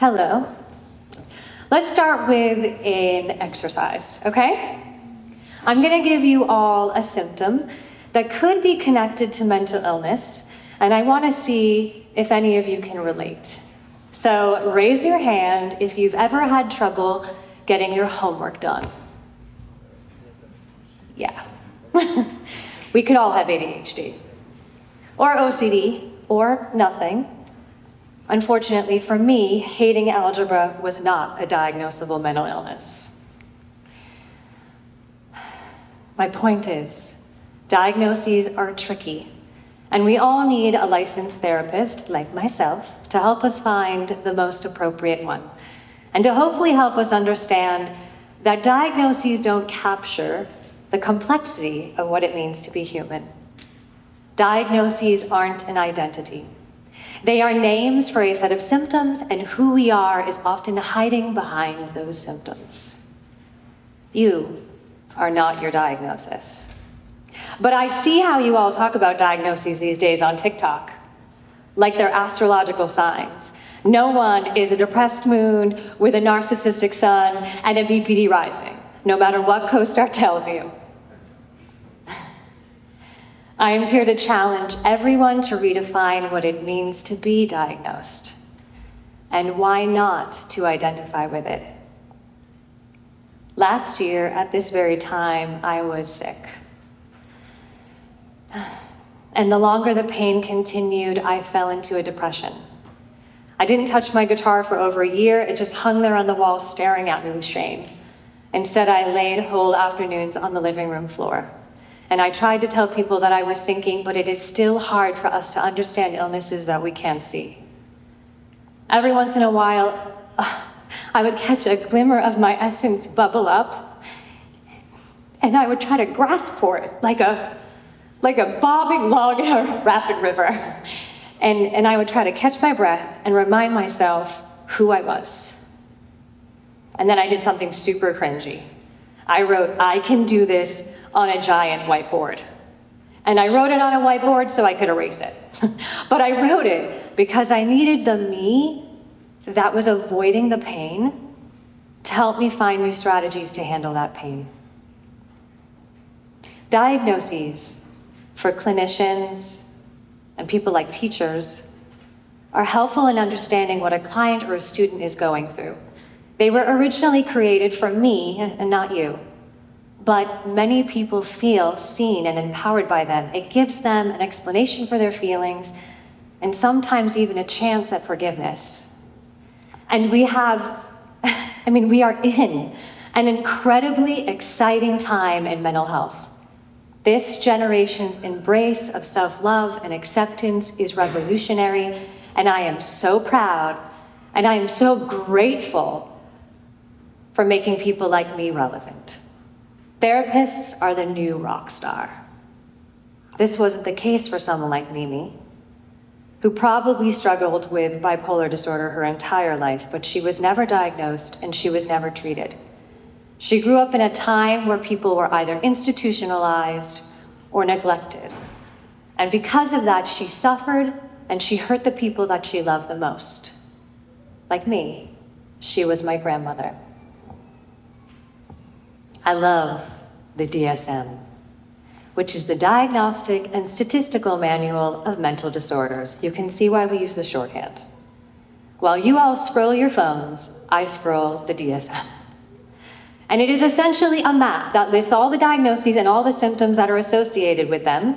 Hello. Let's start with an exercise, okay? I'm gonna give you all a symptom that could be connected to mental illness, and I wanna see if any of you can relate. So raise your hand if you've ever had trouble getting your homework done. Yeah. We could all have ADHD, or OCD, or nothing. Unfortunately for me, hating algebra was not a diagnosable mental illness. My point is, diagnoses are tricky, and we all need a licensed therapist, like myself, to help us find the most appropriate one, and to hopefully help us understand that diagnoses don't capture the complexity of what it means to be human. Diagnoses aren't an identity. They are names for a set of symptoms, and who we are is often hiding behind those symptoms. You are not your diagnosis. But I see how you all talk about diagnoses these days on TikTok, like they're astrological signs. No one is a depressed moon with a narcissistic sun and a BPD rising, no matter what co-star tells you. I am here to challenge everyone to redefine what it means to be diagnosed, and why not to identify with it. Last year, at this very time, I was sick. And the longer the pain continued, I fell into a depression. I didn't touch my guitar for over a year. It just hung there on the wall staring at me with shame. Instead, I laid whole afternoons on the living room floor. And I tried to tell people that I was sinking, but it is still hard for us to understand illnesses that we can't see. Every once in a while, I would catch a glimmer of my essence bubble up, and I would try to grasp for it like a bobbing log in a rapid river. And I would try to catch my breath and remind myself who I was. And then I did something super cringy. I wrote, "I can do this," on a giant whiteboard. And I wrote it on a whiteboard so I could erase it. But I wrote it because I needed the me that was avoiding the pain to help me find new strategies to handle that pain. Diagnoses for clinicians and people like teachers are helpful in understanding what a client or a student is going through. They were originally created for me and not you. But many people feel seen and empowered by them. It gives them an explanation for their feelings, and sometimes even a chance at forgiveness. And we are in an incredibly exciting time in mental health. This generation's embrace of self-love and acceptance is revolutionary, and I am so proud, and I am so grateful for making people like me relevant. Therapists are the new rock star. This wasn't the case for someone like Mimi, who probably struggled with bipolar disorder her entire life, but she was never diagnosed and she was never treated. She grew up in a time where people were either institutionalized or neglected. And because of that, she suffered and she hurt the people that she loved the most. Like me, she was my grandmother. I love the DSM, which is the Diagnostic and Statistical Manual of Mental Disorders. You can see why we use the shorthand. While you all scroll your phones, I scroll the DSM. And it is essentially a map that lists all the diagnoses and all the symptoms that are associated with them.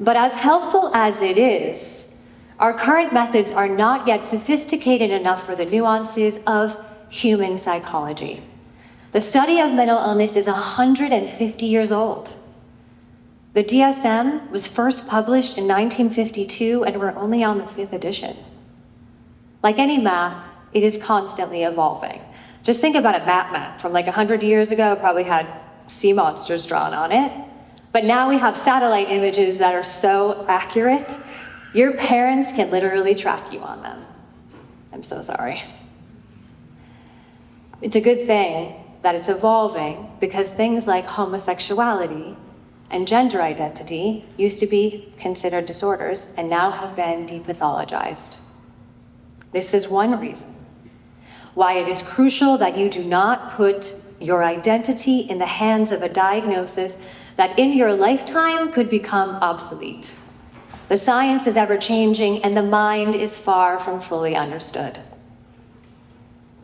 But as helpful as it is, our current methods are not yet sophisticated enough for the nuances of human psychology. The study of mental illness is 150 years old. The DSM was first published in 1952, and we're only on the 5th edition. Like any map, it is constantly evolving. Just think about a map from like 100 years ago, probably had sea monsters drawn on it. But now we have satellite images that are so accurate, your parents can literally track you on them. I'm so sorry. It's a good thing that it's evolving, because things like homosexuality and gender identity used to be considered disorders and now have been depathologized. This is one reason why it is crucial that you do not put your identity in the hands of a diagnosis that in your lifetime could become obsolete. The science is ever-changing, and the mind is far from fully understood.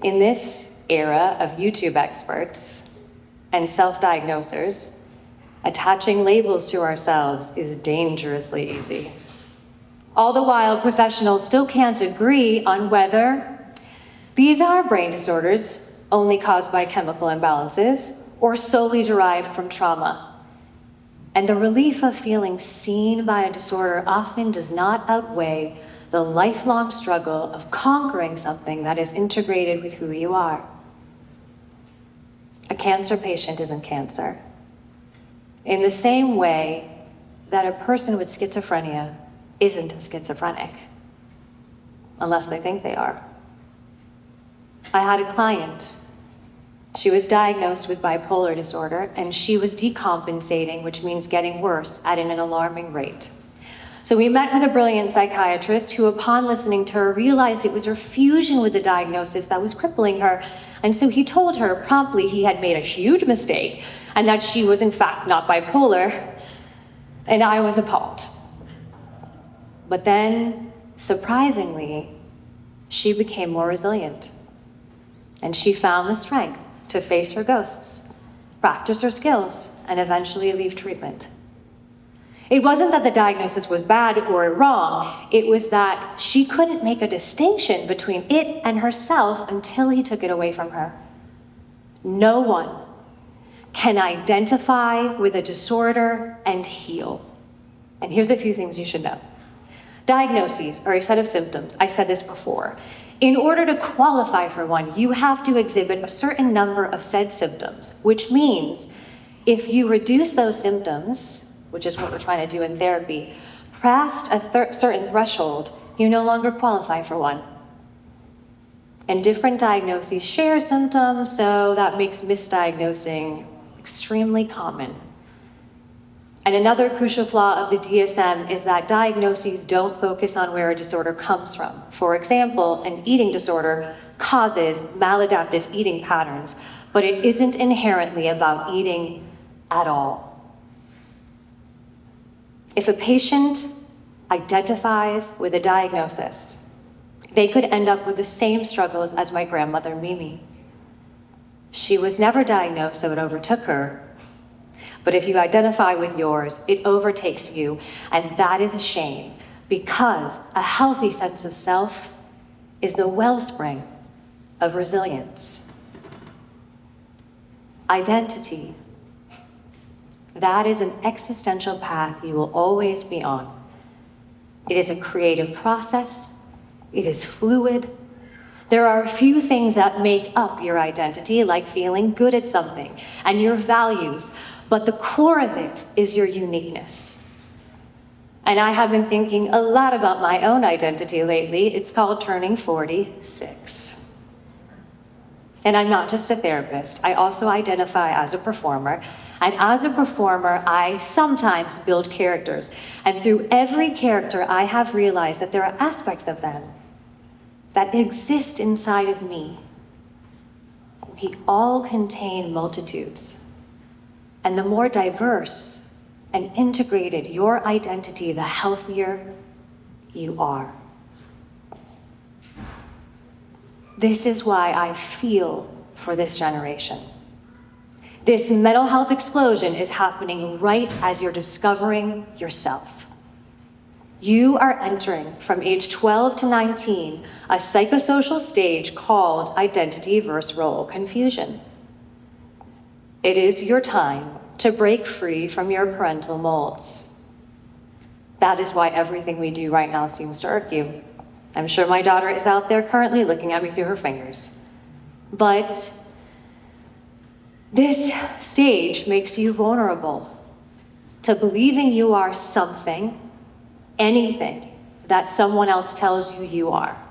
In this era of YouTube experts and self-diagnosers, attaching labels to ourselves is dangerously easy. All the while, professionals still can't agree on whether these are brain disorders only caused by chemical imbalances or solely derived from trauma. And the relief of feeling seen by a disorder often does not outweigh the lifelong struggle of conquering something that is integrated with who you are. A cancer patient isn't cancer. In the same way that a person with schizophrenia isn't schizophrenic, unless they think they are. I had a client. She was diagnosed with bipolar disorder, and she was decompensating, which means getting worse at an alarming rate. So we met with a brilliant psychiatrist who, upon listening to her, realized it was her fusion with the diagnosis that was crippling her. And so he told her promptly he had made a huge mistake and that she was in fact not bipolar. And I was appalled. But then, surprisingly, she became more resilient. And she found the strength to face her ghosts, practice her skills, and eventually leave treatment. It wasn't that the diagnosis was bad or wrong, it was that she couldn't make a distinction between it and herself until he took it away from her. No one can identify with a disorder and heal. And here's a few things you should know. Diagnoses are a set of symptoms. I said this before. In order to qualify for one, you have to exhibit a certain number of said symptoms, which means if you reduce those symptoms, which is what we're trying to do in therapy, past a certain threshold, you no longer qualify for one. And different diagnoses share symptoms, so that makes misdiagnosing extremely common. And another crucial flaw of the DSM is that diagnoses don't focus on where a disorder comes from. For example, an eating disorder causes maladaptive eating patterns, but it isn't inherently about eating at all. If a patient identifies with a diagnosis, they could end up with the same struggles as my grandmother, Mimi. She was never diagnosed, so it overtook her. But if you identify with yours, it overtakes you, and that is a shame, because a healthy sense of self is the wellspring of resilience. Identity. That is an existential path you will always be on. It is a creative process. It is fluid. There are a few things that make up your identity, like feeling good at something and your values, but the core of it is your uniqueness. And I have been thinking a lot about my own identity lately. It's called turning 46. And I'm not just a therapist. I also identify as a performer. And as a performer, I sometimes build characters. And through every character, I have realized that there are aspects of them that exist inside of me. We all contain multitudes. And the more diverse and integrated your identity, the healthier you are. This is why I feel for this generation. This mental health explosion is happening right as you're discovering yourself. You are entering, from age 12 to 19, a psychosocial stage called identity versus role confusion. It is your time to break free from your parental molds. That is why everything we do right now seems to irk you. I'm sure my daughter is out there currently looking at me through her fingers. But this stage makes you vulnerable to believing you are something, anything, that someone else tells you you are.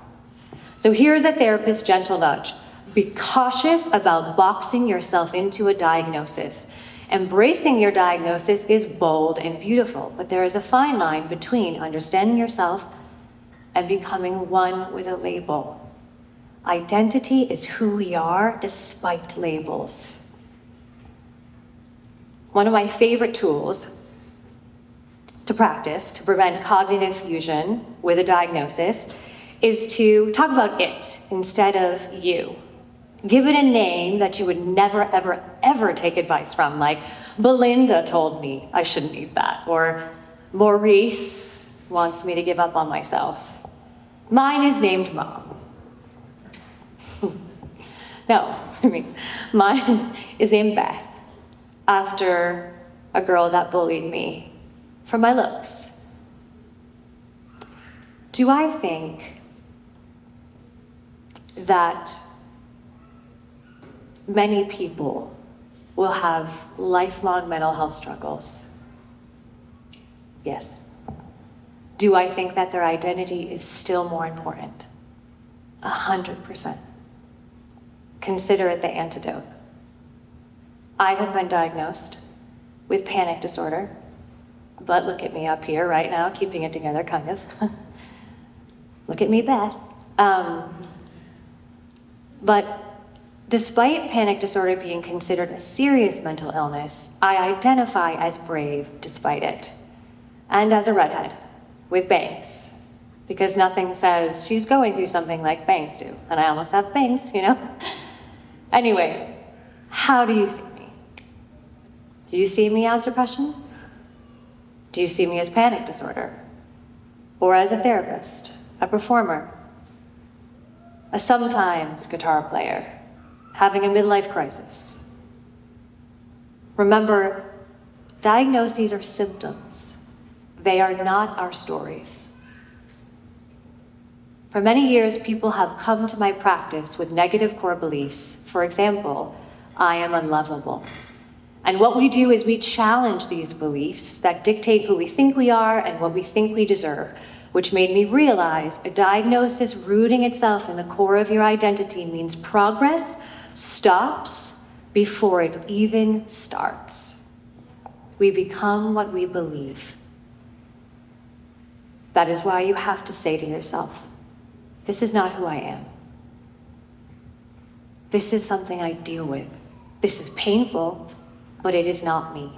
So here's a therapist's gentle nudge. Be cautious about boxing yourself into a diagnosis. Embracing your diagnosis is bold and beautiful, but there is a fine line between understanding yourself and becoming one with a label. Identity is who we are despite labels. One of my favorite tools to practice to prevent cognitive fusion with a diagnosis is to talk about it instead of you. Give it a name that you would never, ever, ever take advice from, like Belinda told me I shouldn't eat that, or Maurice wants me to give up on myself. Mine is named Mom. No, mine is named Beth, after a girl that bullied me for my looks. Do I think that many people will have lifelong mental health struggles? Yes. Do I think that their identity is still more important? 100%. Consider it the antidote. I have been diagnosed with panic disorder, but look at me up here right now, keeping it together, kind of. Look at me, Beth. But despite panic disorder being considered a serious mental illness, I identify as brave despite it, and as a redhead with bangs, because nothing says she's going through something like bangs do, and I almost have bangs, you know? Anyway, how do you see me? Do you see me as depression? Do you see me as panic disorder? Or as a therapist, a performer, a sometimes guitar player, having a midlife crisis? Remember, diagnoses are symptoms. They are not our stories. For many years, people have come to my practice with negative core beliefs. For example, I am unlovable. And what we do is we challenge these beliefs that dictate who we think we are and what we think we deserve, which made me realize a diagnosis rooting itself in the core of your identity means progress stops before it even starts. We become what we believe. That is why you have to say to yourself, this is not who I am. This is something I deal with. This is painful, but it is not me.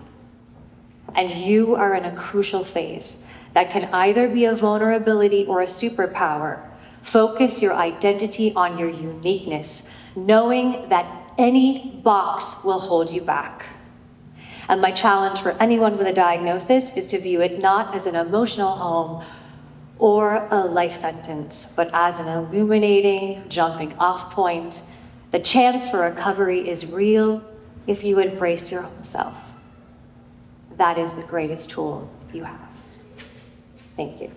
And you are in a crucial phase that can either be a vulnerability or a superpower. Focus your identity on your uniqueness, knowing that any box will hold you back. And my challenge for anyone with a diagnosis is to view it not as an emotional home or a life sentence, but as an illuminating jumping off point. The chance for recovery is real if you embrace your whole self. That is the greatest tool you have. Thank you.